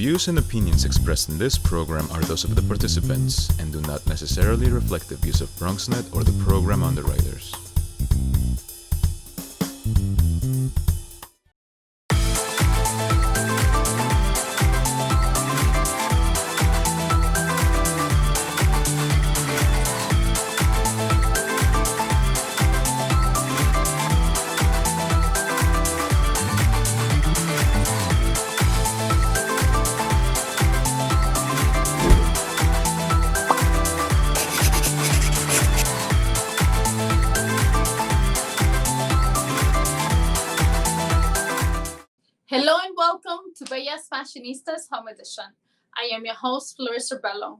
views and opinions expressed in this program are those of the participants and do not necessarily reflect the views of BronxNet or the program underwriters. Hello and welcome to Bello's Fashionistas Home Edition. I am your host, Fleriser Bello.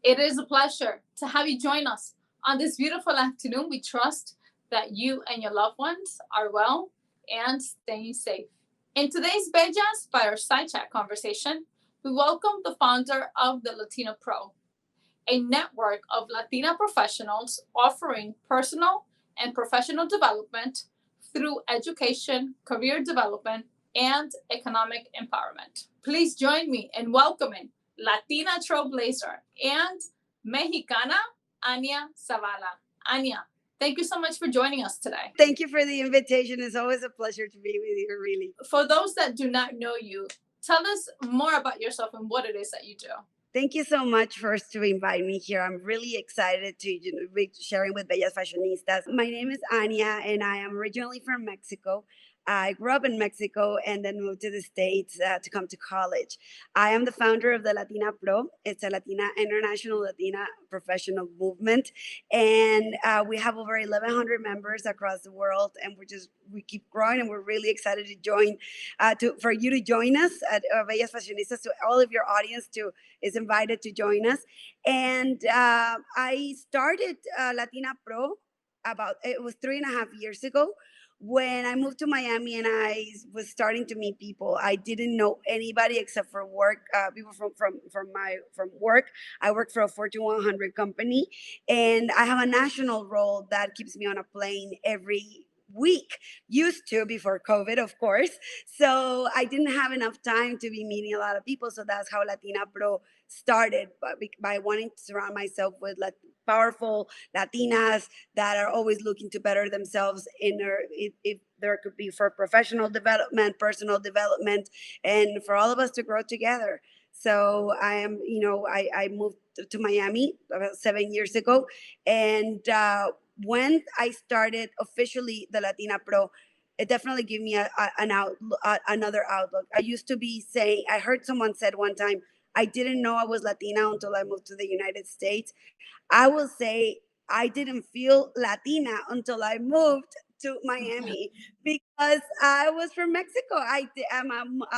It is a pleasure to have you join us on this beautiful afternoon. We trust that you and your loved ones are well and staying safe. In today's Bello's Fireside Chat conversation, we welcome the founder of THELATINAPRO, a network of Latina professionals offering personal and professional development through education, career development, and economic empowerment. Please join me in welcoming Latina trailblazer and Mexicana, Annia Zavala. Annia, thank you so much for joining us today. Thank you for the invitation. It's always a pleasure to be with you, really. For those that do not know you, tell us more about yourself and what it is that you do. Thank you so much first to invite me here. I'm really excited to be sharing with Bellas Fashionistas. My name is Annia, and I am originally from Mexico. I grew up in Mexico and then moved to the States to come to college. I am the founder of the THELATINAPRO. It's a international Latina professional movement, and we have over 1,100 members across the world, and we keep growing, and we're really excited to join for you to join us at Bellas Fashionistas. So all of your audience is invited to join us. And I started THELATINAPRO it was 3.5 years ago, when I moved to Miami and I was starting to meet people. I didn't know anybody except for work, people from work. I work for a Fortune 100 company, and I have a national role that keeps me on a plane every week. Used to before COVID, of course. So I didn't have enough time to be meeting a lot of people. So that's how THELATINAPRO started, by wanting to surround myself with powerful Latinas that are always looking to better themselves if there could be for professional development, personal development, and for all of us to grow together. So I moved to Miami about 7 years ago, and when I started officially the THELATINAPRO, it definitely gave me another outlook. I used to be saying, I heard someone said one time, I didn't know I was Latina until I moved to the United States. I will say I didn't feel Latina until I moved to Miami because I was from Mexico. A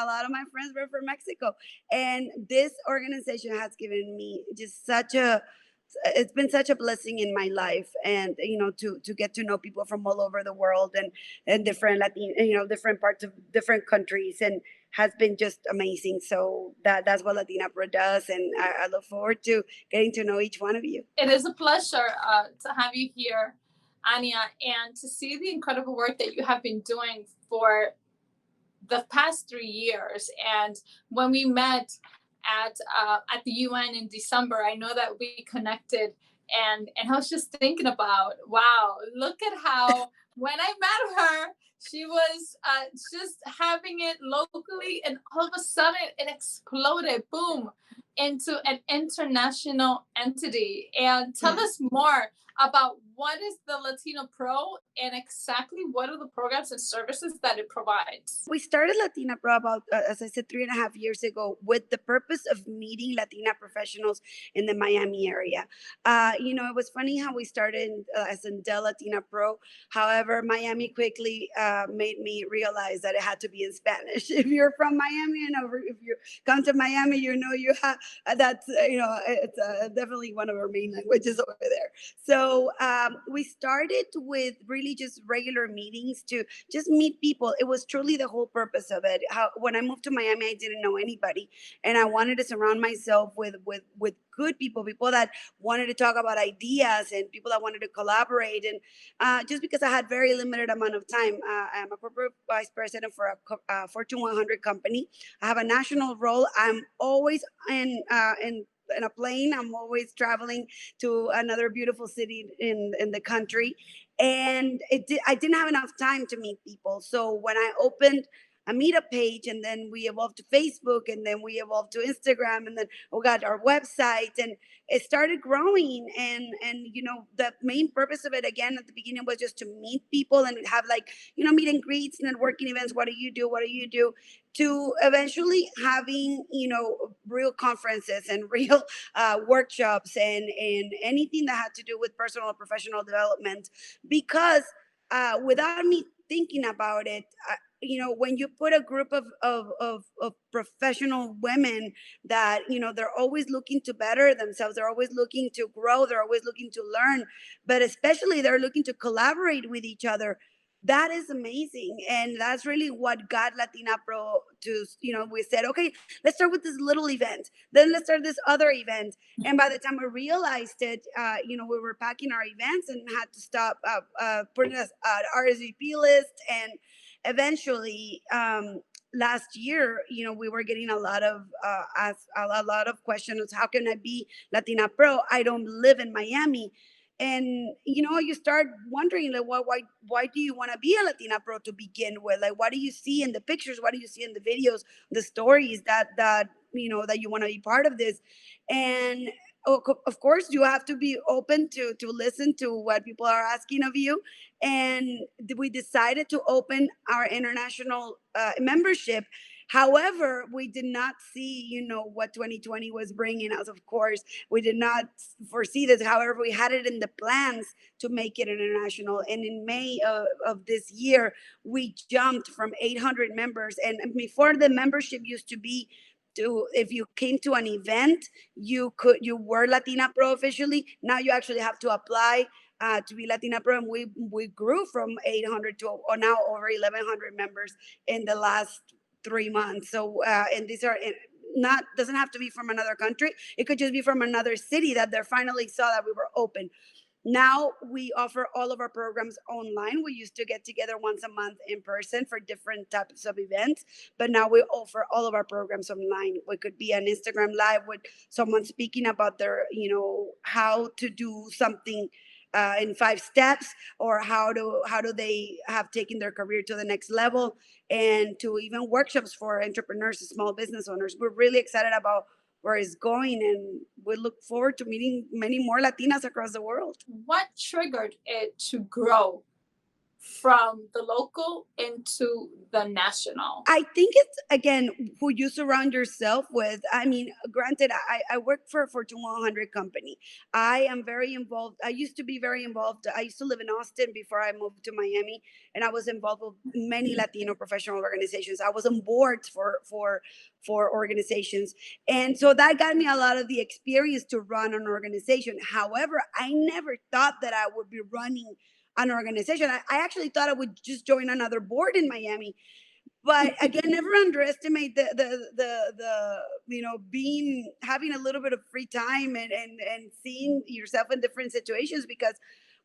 lot of my friends were from Mexico. And this organization has given me just it's been such a blessing in my life, and to get to know people from all over the world and different different parts of different countries, and has been just amazing. So that's what THELATINAPRO does, and I look forward to getting to know each one of you. It is a pleasure to have you here, Annia, and to see the incredible work that you have been doing for the past 3 years. And when we met at the UN in December, I know that we connected, and I was just thinking about, wow, look at how when I met her, she was just having it locally, and all of a sudden it exploded, boom, into an international entity. And tell us more about what is the THELATINAPRO and exactly what are the programs and services that it provides. We started THELATINAPRO about, as I said, 3.5 years ago, with the purpose of meeting Latina professionals in the Miami area. It was funny how we started as in THELATINAPRO. However, Miami quickly made me realize that it had to be in Spanish. If you're from Miami, if you come to Miami, you have it's definitely one of our main languages over there. So we started with really just regular meetings to just meet people. It was truly the whole purpose of it. When I moved to Miami, I didn't know anybody, and I wanted to surround myself with good people, people that wanted to talk about ideas and people that wanted to collaborate. And just because I had very limited amount of time, I'm a corporate vice president for a Fortune 100 company. I have a national role. I'm always in a plane. I'm always traveling to another beautiful city in the country, and I didn't have enough time to meet people. So when I opened a meetup page, and then we evolved to Facebook, and then we evolved to Instagram, and then we got our website, and it started growing. And the main purpose of it, again, at the beginning, was just to meet people and have, like, meet and greets, networking events. What do you do? What do you do? To eventually having real conferences and real workshops, and anything that had to do with personal and professional development. Because without me thinking about it, when you put a group of professional women that they're always looking to better themselves, they're always looking to grow, they're always looking to learn, but especially they're looking to collaborate with each other. That is amazing, and that's really what got Latina Pro to. We said, okay, let's start with this little event, then let's start this other event. And by the time we realized it, we were packing our events and had to stop putting us an RSVP list. And eventually, last year, we were getting a lot of a lot of questions. How can I be Latina Pro? I don't live in Miami. And you start wondering, like, why do you want to be a Latina Pro to begin with? Like, what do you see in the pictures? What do you see in the videos, the stories that you want to be part of this? And of course, you have to be open to listen to what people are asking of you. And we decided to open our international membership. However, we did not see, what 2020 was bringing us. Of course, we did not foresee this. However, we had it in the plans to make it international. And in May of this year, we jumped from 800 members. And before, the membership used to be, if you came to an event, you were Latina Pro officially. Now you actually have to apply to be Latina Pro, and we grew from 800 to now over 1,100 members in the last 3 months. So and these are not doesn't have to be from another country. It could just be from another city that they finally saw that we were open. Now we offer all of our programs online. We used to get together once a month in person for different types of events, but now we offer all of our programs online. We could be an Instagram live with someone speaking about their, how to do something in 5 steps, or how do they have taken their career to the next level, and to even workshops for entrepreneurs and small business owners. We're really excited about where it's going, and we look forward to meeting many more Latinas across the world. What triggered it to grow from the local into the national? I think it's, again, who you surround yourself with. I mean, granted, I work for a Fortune 100 company. I am very involved. I used to be very involved. I used to live in Austin before I moved to Miami, and I was involved with many Latino professional organizations. I was on boards for organizations, and so that got me a lot of the experience to run an organization. However, I never thought that I would be running an organization. I actually thought I would just join another board in Miami. But again, never underestimate the being, having a little bit of free time, and seeing yourself in different situations. Because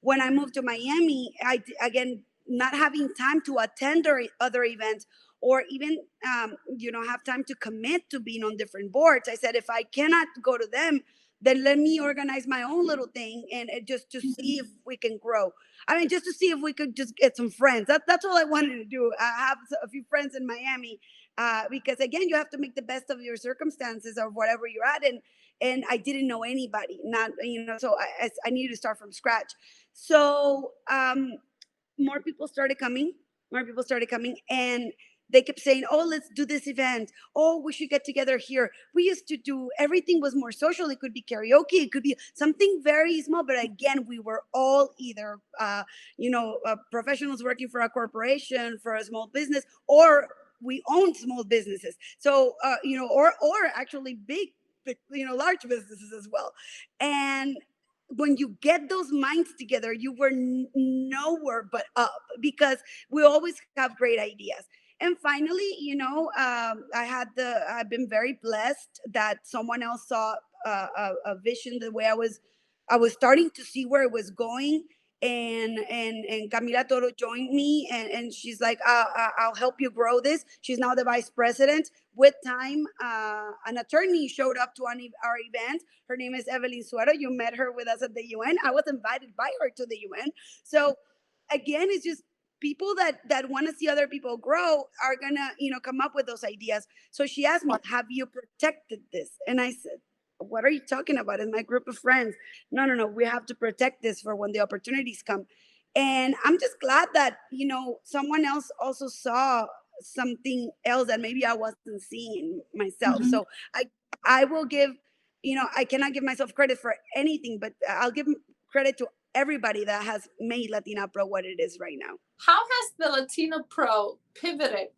when I moved to Miami, again, not having time to attend other events, or even have time to commit to being on different boards, I said, if I cannot go to them, then let me organize my own little thing, and just to see if we can grow. I mean, just to see if we could just get some friends. That's all I wanted to do. I have a few friends in Miami, because again, you have to make the best of your circumstances or whatever you're at. And I didn't know anybody, not, so I needed to start from scratch. So more people started coming, and they kept saying, oh, let's do this event. Oh, we should get together here. We used to do, everything was more social. It could be karaoke. It could be something very small. But again, we were all either, professionals working for a corporation, for a small business, or we owned small businesses. So, or actually big large businesses as well. And when you get those minds together, you were nowhere but up, because we always have great ideas. And finally, I've been very blessed that someone else saw a vision the way I was starting to see where it was going. And Camila Toro joined me, and she's like, I'll help you grow this. She's now the vice president. With time, an attorney showed up to our event. Her name is Evelyn Suero. You met her with us at the UN. I was invited by her to the UN. So again, it's just people that want to see other people grow are gonna come up with those ideas. So she asked me, have you protected this? And I said, what are you talking about? It's my group of friends. No, we have to protect this for when the opportunities come. And I'm just glad that someone else also saw something else that maybe I wasn't seeing myself. So I will give, I cannot give myself credit for anything, but I'll give credit to everybody that has made LatinaPro what it is right now. How has the LatinaPro pivoted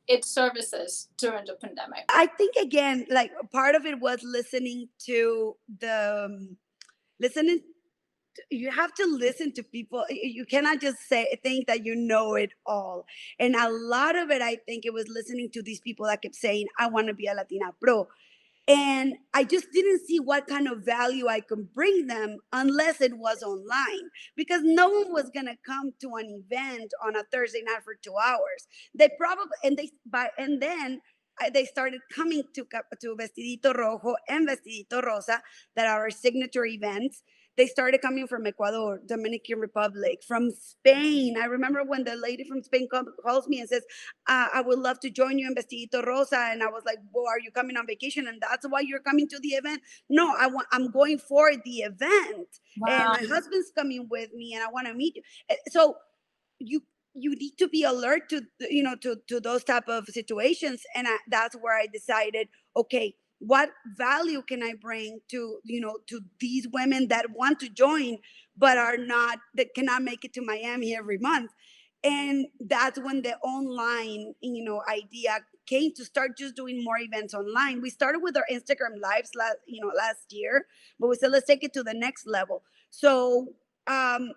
its services during the pandemic? I think, again, like part of it was listening. You have to listen to people. You cannot just think that you know it all. And a lot of it, I think it was listening to these people that kept saying, I want to be a LatinaPro. And I just didn't see what kind of value I could bring them unless it was online, because no one was going to come to an event on a Thursday night for 2 hours. They probably, and then they started coming to Vestidito Rojo and Vestidito Rosa, that are our signature events. They started coming from Ecuador, Dominican Republic, from Spain. I remember when the lady from Spain calls me and says, I would love to join you in Vestidito Rosa. And I was like, well, are you coming on vacation? And that's why you're coming to the event? No, I'm going for the event. Wow. And my husband's coming with me, and I want to meet you. So you need to be alert to those type of situations. And that's where I decided, okay, what value can I bring to these women that want to join, but that cannot make it to Miami every month? And that's when the online, idea came, to start just doing more events online. We started with our Instagram lives last year, but we said, let's take it to the next level. So in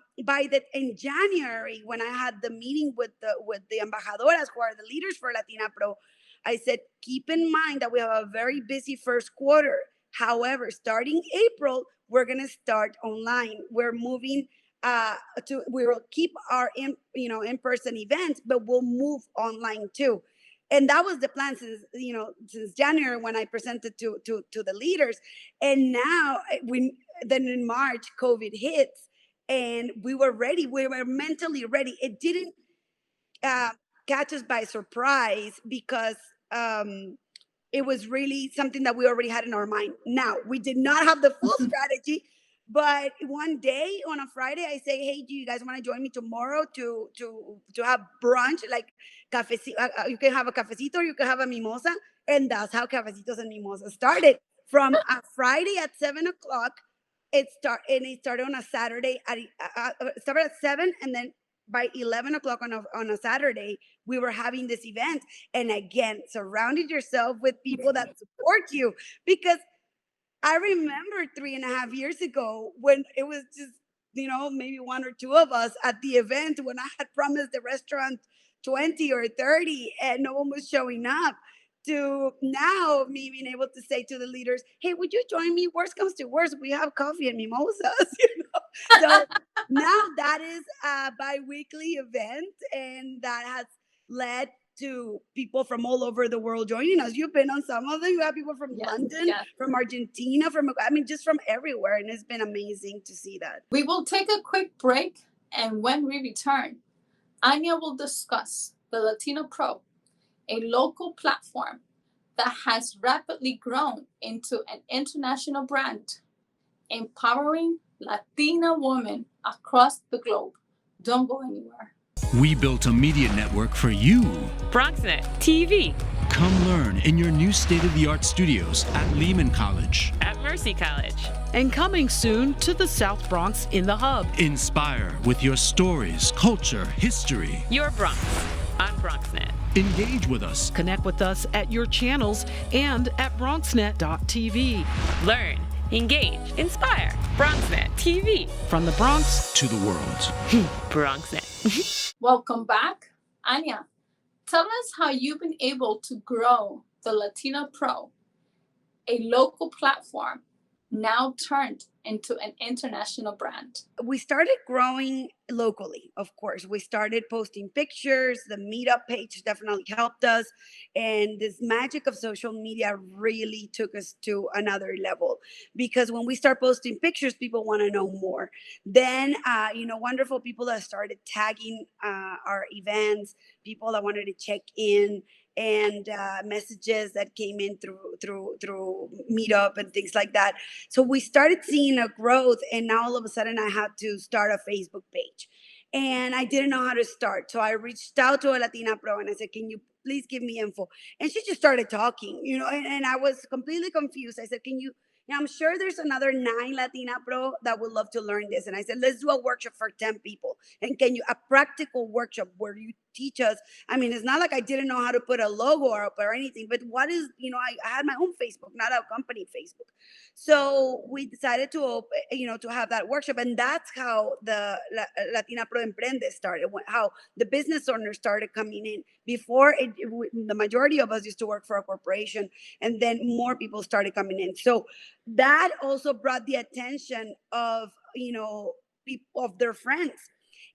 January, when I had the meeting with the embajadoras, who are the leaders for LatinaPro, I said, keep in mind that we have a very busy first quarter. However, starting April, we're going to start online. We're moving we will keep our in-person events, but we'll move online too. And that was the plan since January, when I presented to the leaders. And now then in March, COVID hits, and we were ready. We were mentally ready. It didn't catch us by surprise, because it was really something that we already had in our mind. Now, we did not have the full strategy, but one day on a Friday, I say, hey, do you guys want to join me tomorrow to have brunch? Like, you can have a cafecito, or you can have a mimosa. And that's how Cafecitos and Mimosas started. From a Friday at 7 o'clock, it started on a Saturday. It started at 7, and then by 11 o'clock on a Saturday, we were having this event. And again, surrounded yourself with people that support you. Because I remember 3.5 years ago, when it was just, maybe one or two of us at the event, when I had promised the restaurant 20 or 30 and no one was showing up, to now me being able to say to the leaders, hey, would you join me? Worst comes to worst, we have coffee and mimosas. So now that is a bi-weekly event, and that has led to people from all over the world joining us. You've been on some of them. You have people from London, from Argentina, just from everywhere. And it's been amazing to see that. We will take a quick break, and when we return, Annia will discuss the LatinaPro, a local platform that has rapidly grown into an international brand, empowering Latina women across the globe. Don't go anywhere. We built a media network for you. BronxNet TV. Come learn in your new state-of-the-art studios at Lehman College. At Mercy College. And coming soon to the South Bronx in the Hub. Inspire with your stories, culture, history. Your Bronx on BronxNet. Engage with us. Connect with us at your channels and at BronxNet.tv. Learn, engage, inspire. BronxNet TV. From the Bronx To the world. BronxNet. Welcome back. Annia, tell us how you've been able to grow the Latina Pro, a local platform now turned into an international brand. We started growing locally, of course. We started posting pictures. The meetup page definitely helped us. And this magic of social media really took us to another level, because when we start posting pictures, people want to know more. Then, wonderful people that started tagging our events, people that wanted to check in, and messages that came in through meetup and things like that. So we started seeing a growth, and now all of a sudden I had to start a Facebook page, and I didn't know how to start. So I reached out to a Latina Pro and I said, "Can you please give me info?" And she just started talking, and I was completely confused. I said, "Can you?" Yeah, I'm sure there's another 9 Latina Pro that would love to learn this. And I said, let's do a workshop for 10 people. And a practical workshop where you teach us. I mean, it's not like I didn't know how to put a logo up or anything, but what is, I had my own Facebook, not a company Facebook. So we decided to, to have that workshop. And that's how the Latina Pro Emprende started, how the business owners started coming in. Before, the majority of us used to work for a corporation, and then more people started coming in. So that also brought the attention of, people, of their friends.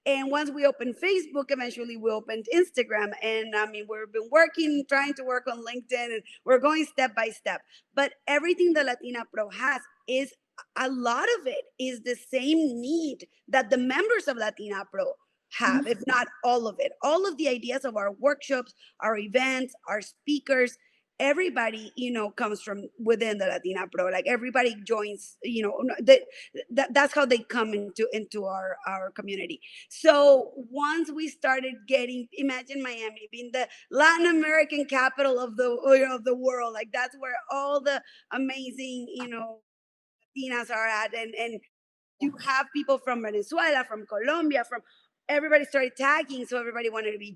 And once we opened Facebook, eventually we opened Instagram. And I mean, we've been trying to work on LinkedIn, and we're going step by step. But everything the Latina Pro has is, a lot of it is the same need that the members of Latina Pro have, if not all of it. All of the ideas of our workshops, our events, our speakers, everybody, comes from within the Latina Pro. Like, everybody joins, that's how they come into our community. So once we started getting, imagine Miami being the Latin American capital of the world. Like, that's where all the amazing, Latinas are at. And you have people from Venezuela, from Colombia, from everybody started tagging, so everybody wanted to be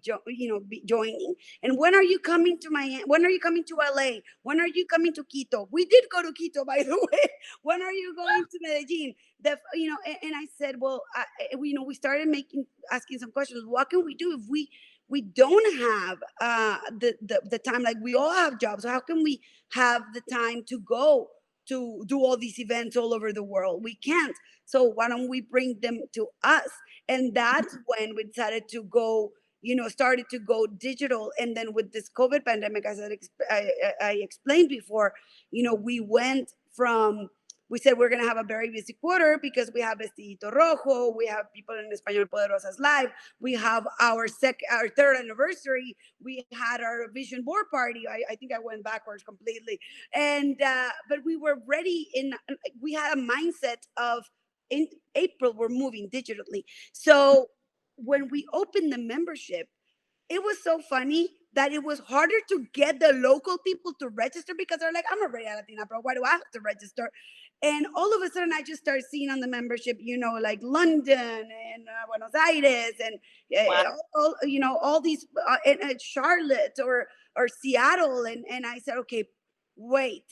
joining. And when are you coming to Miami? When are you coming to LA? When are you coming to Quito? We did go to Quito, by the way. When are you going to Medellin? And I said, well, we started asking some questions. What can we do if we don't have the time? Like, we all have jobs, so how can we have the time to go to do all these events all over the world? We can't. So why don't we bring them to us? And that's when we decided to go, started to go digital. And then with this COVID pandemic, as I explained before, we said we're going to have a very busy quarter because we have Vestidito Rojo, we have people in Español Poderosas Live, we have our third anniversary, we had our vision board party. I think I went backwards completely. And but we were ready, we had a mindset of, in April, we're moving digitally. So when we opened the membership, it was so funny that it was harder to get the local people to register, because they're like, I'm already a Latina Pro, why do I have to register? And all of a sudden, I just started seeing on the membership, like London and Buenos Aires and all these, and Charlotte or Seattle, and I said, okay, wait,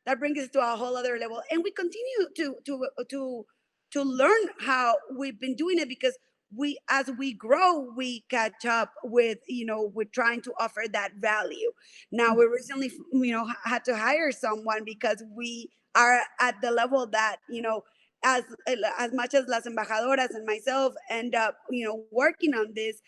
that brings us to a whole other level. And we continue to learn how we've been doing it, because as we grow, we catch up with, we're trying to offer that value. Now, we recently, had to hire someone because we are at the level that, as much as las embajadoras and myself end up, working on this,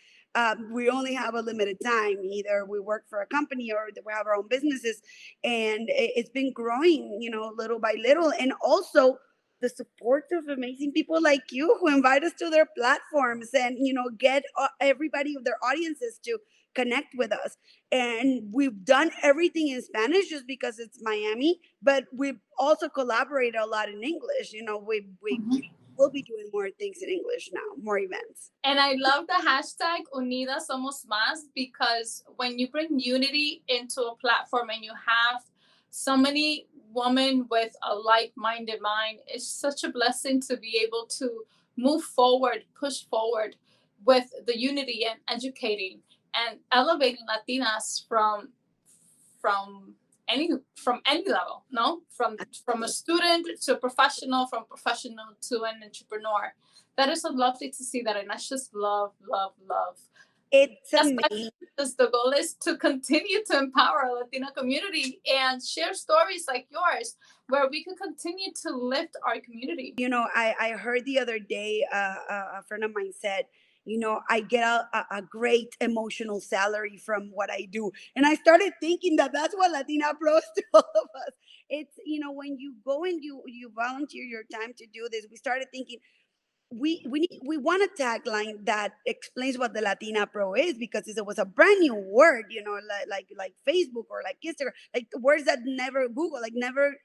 we only have a limited time. Either we work for a company or we have our own businesses, and it's been growing, little by little. And also the support of amazing people like you who invite us to their platforms and, get everybody of their audiences to connect with us. And we've done everything in Spanish just because it's Miami, but we've also collaborated a lot in English. We'll be doing more things in English now, more events. And I love the hashtag Unidas Somos Más, because when you bring unity into a platform and you have so many women with a like-minded mind, it's such a blessing to be able to move forward, push forward with the unity and educating and elevating Latinas from any level, no, from a student to a professional, from professional to an entrepreneur. That is so lovely to see that, and that's just love. It's That's amazing. because the goal is to continue to empower our Latina community and share stories like yours, where we can continue to lift our community. I heard the other day a friend of mine said, I get a great emotional salary from what I do. And I started thinking that that's what Latina Pros to all of us. It's, when you go and you volunteer your time to do this, we started thinking, we want a tagline that explains what the Latina Pro is, because it was a brand new word, like Facebook or like Instagram, like words that never Google, like never,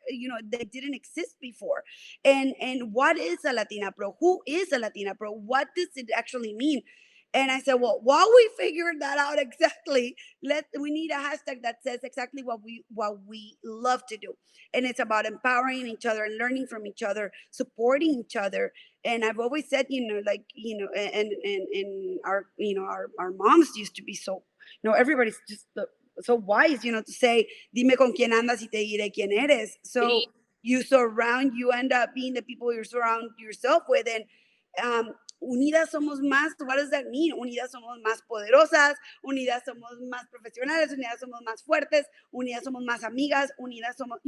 they didn't exist before. And what is a Latina Pro? Who is a Latina Pro? What does it actually mean? And I said, well, while we figure that out exactly, we need a hashtag that says exactly what we love to do. And it's about empowering each other and learning from each other, supporting each other. And I've always said, and our moms used to be so, everybody's just so wise, to say, dime con quién andas y te diré quién eres. So you end up being the people you surround yourself with. And unidas somos más. What does that mean? Unidas somos más poderosas, unidas somos más profesionales, unidas somos más fuertes, unidas somos más amigas, unidas somos,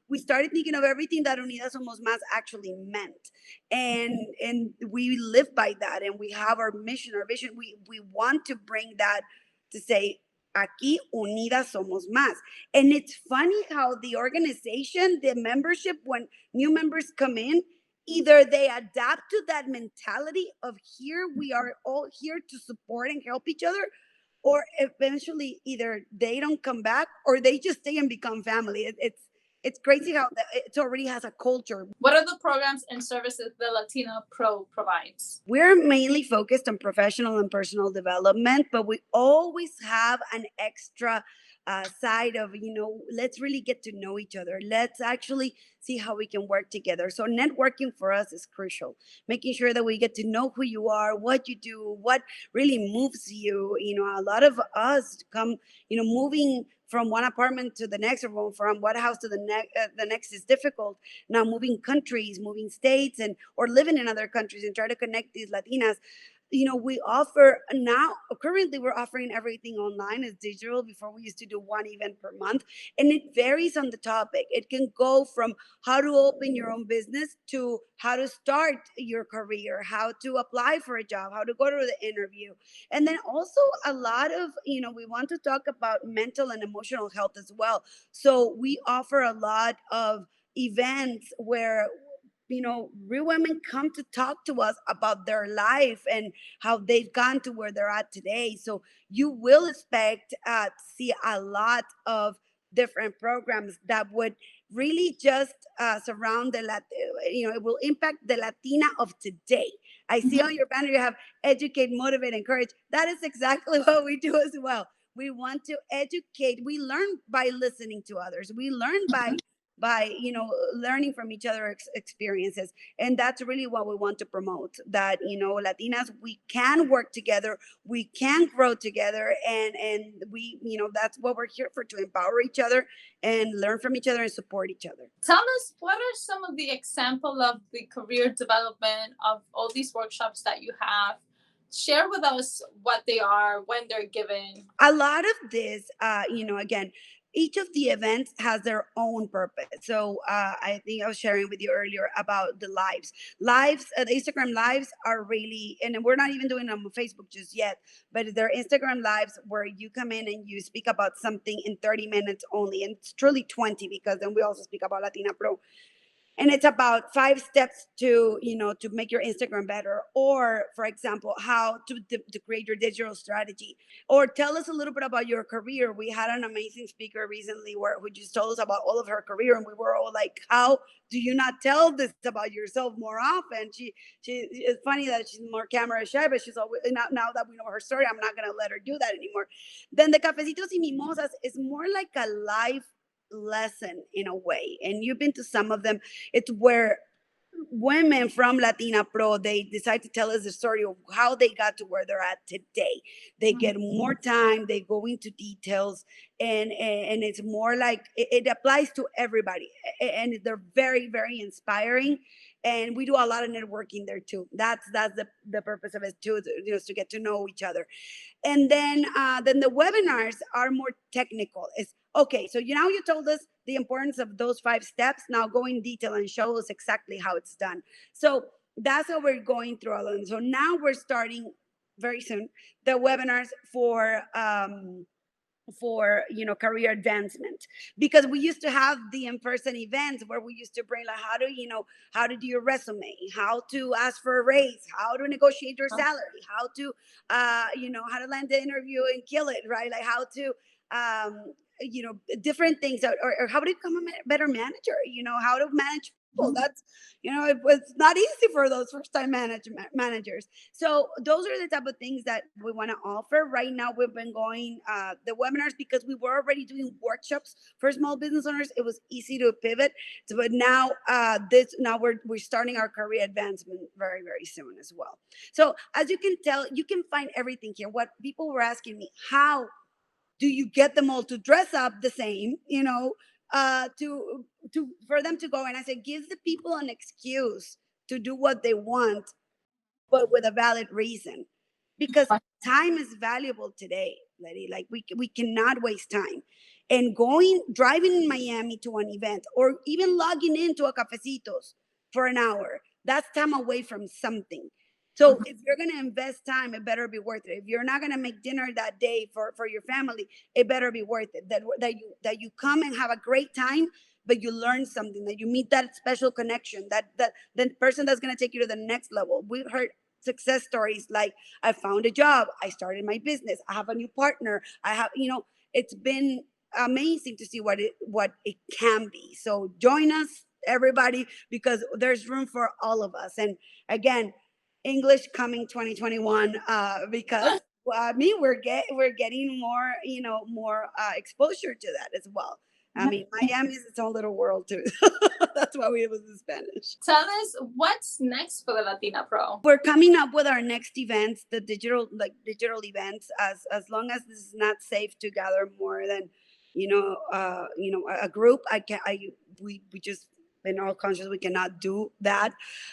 we started thinking of everything that unidas somos más actually meant. And we live by that, and we have our mission, our vision. We want to bring that to say, aquí unidas somos más. And it's funny how the organization, the membership, when new members come in, either they adapt to that mentality of here we are all here to support and help each other, or eventually either they don't come back or they just stay and become family. It's crazy how it already has a culture. What are the programs and services the Latina Pro provides? We're mainly focused on professional and personal development, but we always have an extra side of, let's really get to know each other. Let's actually see how we can work together. So networking for us is crucial. Making sure that we get to know who you are, what you do, what really moves you. A lot of us come, moving from one apartment to the next, or from one house to the next is difficult. Now moving countries, moving states, or living in other countries and try to connect these Latinas. We offer now, currently we're offering everything online. It's digital. Before we used to do one event per month, and it varies on the topic. It can go from how to open your own business to how to start your career, how to apply for a job, how to go to the interview. And then also a lot of, we want to talk about mental and emotional health as well. So we offer a lot of events where real women come to talk to us about their life and how they've gone to where they're at today. So you will expect to see a lot of different programs that would really just surround it will impact the Latina of today. I see on your banner you have educate, motivate, encourage. That is exactly what we do as well. We want to educate. We learn by listening to others. We learn by learning from each other's experiences. And that's really what we want to promote, that Latinas, we can work together, we can grow together, and we that's what we're here for, to empower each other and learn from each other and support each other. Tell us, what are some of the example of the career development of all these workshops that you have? Share with us what they are, when they're given. A lot of this, again, each of the events has their own purpose. So I think I was sharing with you earlier about the lives. The Instagram lives are really, and we're not even doing them on Facebook just yet, but they're Instagram lives where you come in and you speak about something in 30 minutes only. And it's truly 20, because then we also speak about Latina Pro. And it's about 5 steps to make your Instagram better, or for example, how to create your digital strategy, or tell us a little bit about your career. We had an amazing speaker recently who just told us about all of her career, and we were all like, how do you not tell this about yourself more often? She it's funny that she's more camera shy, but she's always, now that we know her story, I'm not gonna let her do that anymore. Then the Cafecitos y Mimosas is more like a life lesson in a way, and you've been to some of them. It's where women from Latina Pro, they decide to tell us the story of how they got to where they're at today. They get more time, they go into details, and it's more like it applies to everybody. And they're very, very inspiring. And we do a lot of networking there too. That's the purpose of it too, to get to know each other. And then the webinars are more technical. It's okay. So now you told us the importance of those 5 steps. Now go in detail and show us exactly how it's done. So that's how we're going through all of them. So now we're starting very soon the webinars for career advancement, because we used to have the in-person events where we used to bring like how to do your resume, how to ask for a raise, how to negotiate your salary, how to how to land the interview and kill it, right? Like how to different things, or how to become a better manager, how to manage people. That's it was not easy for those first-time managers. So those are the type of things that we want to offer. Right now, we've been going the webinars because we were already doing workshops for small business owners. It was easy to pivot. So, but now we're starting our career advancement very, very soon as well. So as you can tell, you can find everything here. What people were asking me, how do you get them all to dress up the same, to for them to go? And I said, give the people an excuse to do what they want, but with a valid reason, because time is valuable today, Letty. Like we cannot waste time. And driving in Miami to an event, or even logging into a cafecitos for an hour, that's time away from something. So if you're going to invest time, it better be worth it. If you're not going to make dinner that day for your family, it better be worth it. That you come and have a great time, but you learn something, that you meet that special connection, that the person that's going to take you to the next level. We've heard success stories like, I found a job, I started my business, I have a new partner, I have, it's been amazing to see what it can be. So join us, everybody, because there's room for all of us. And again, English coming 2021, because we're getting more more exposure to that as well. I mean, Miami is its own little world too. That's why we was in Spanish. Tell us what's next for the Latina Pro. We're coming up with our next events, the digital events. As long as this is not safe to gather more than a group, we just, in all conscious, we cannot do that.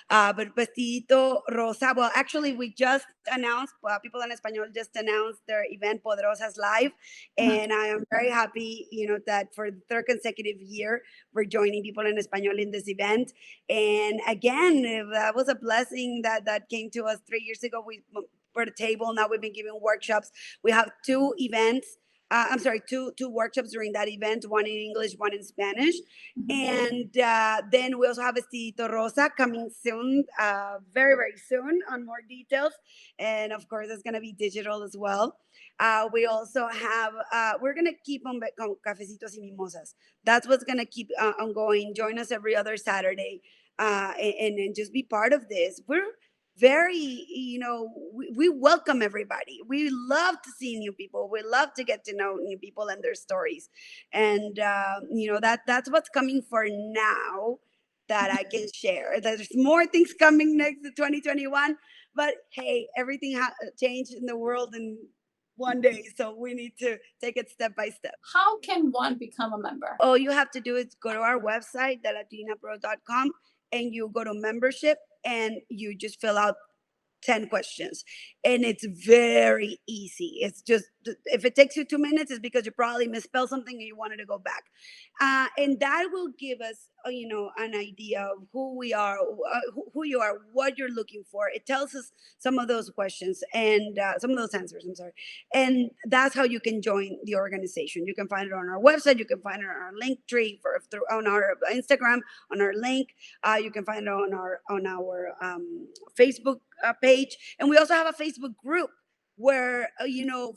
But Vestidito Rosa, well, actually, we just announced, People en Español just announced their event, Poderosas Live. And I am very happy, that for the 3rd consecutive year, we're joining People en Español in this event. And again, that was a blessing that came to us 3 years ago. We were at a table. Now we've been giving workshops. We have 2 events. Two workshops during that event, one in English, one in Spanish. And then we also have Vestidito Rosa coming soon, very, very soon, on more details. And of course, it's going to be digital as well. We also have, we're going to keep on Cafecitos y Mimosas. That's what's going to keep on going. Join us every other Saturday and just be part of this. We're very, we welcome everybody. We love to see new people. We love to get to know new people and their stories. And, that's what's coming for now that I can share. There's more things coming next to 2021. But hey, everything changed in the world in one day. So we need to take it step by step. How can one become a member? All you have to do is go to our website, THELATINAPRO.com, and you go to membership and you just fill out 10 questions. And it's very easy. It's just, if it takes you 2 minutes, it's because you probably misspelled something and you wanted to go back. And that will give us, an idea of who we are, who you are, what you're looking for. It tells us some of those questions and some of those answers, I'm sorry. And that's how you can join the organization. You can find it on our website. You can find it on our link tree, on our Instagram, on our link. You can find it on our Facebook page. And we also have a Facebook group where,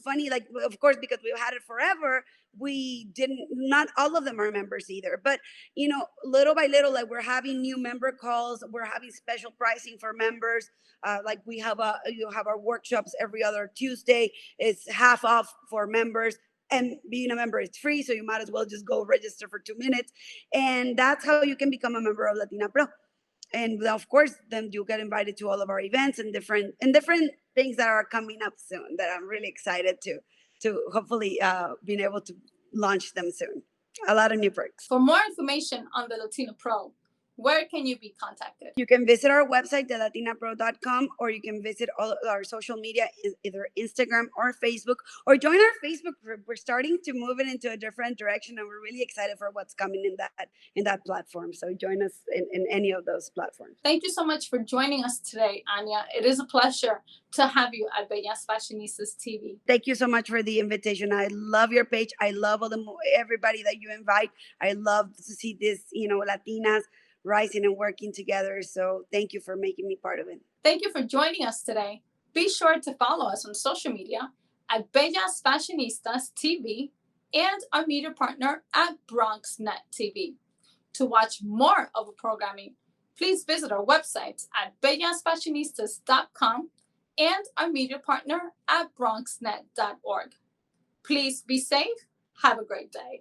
funny, like, of course, because we've had it forever, not all of them are members either. But, little by little, like, we're having new member calls. We're having special pricing for members. Like we have our workshops every other Tuesday. It's half off for members. And being a member is free, so you might as well just go register for 2 minutes. And that's how you can become a member of Latina Pro. And of course, then you get invited to all of our events and different things that are coming up soon that I'm really excited to hopefully being able to launch them soon. A lot of new perks. For more information on the Latina Pro, where can you be contacted? You can visit our website, THELATINAPRO.com, or you can visit all of our social media, either Instagram or Facebook, or join our Facebook group. We're starting to move it into a different direction, and we're really excited for what's coming in that platform. So join us in any of those platforms. Thank you so much for joining us today, Annia. It is a pleasure to have you at Bellas Fashionistas TV. Thank you so much for the invitation. I love your page. I love everybody that you invite. I love to see this, Latinas rising and working together. So thank you for making me part of it. Thank you for joining us today. Be sure to follow us on social media at Bellas Fashionistas TV and our media partner at BronxNet TV. To watch more of our programming, please visit our website at bellasfashionistas.com and our media partner at bronxnet.org. Please be safe. Have a great day.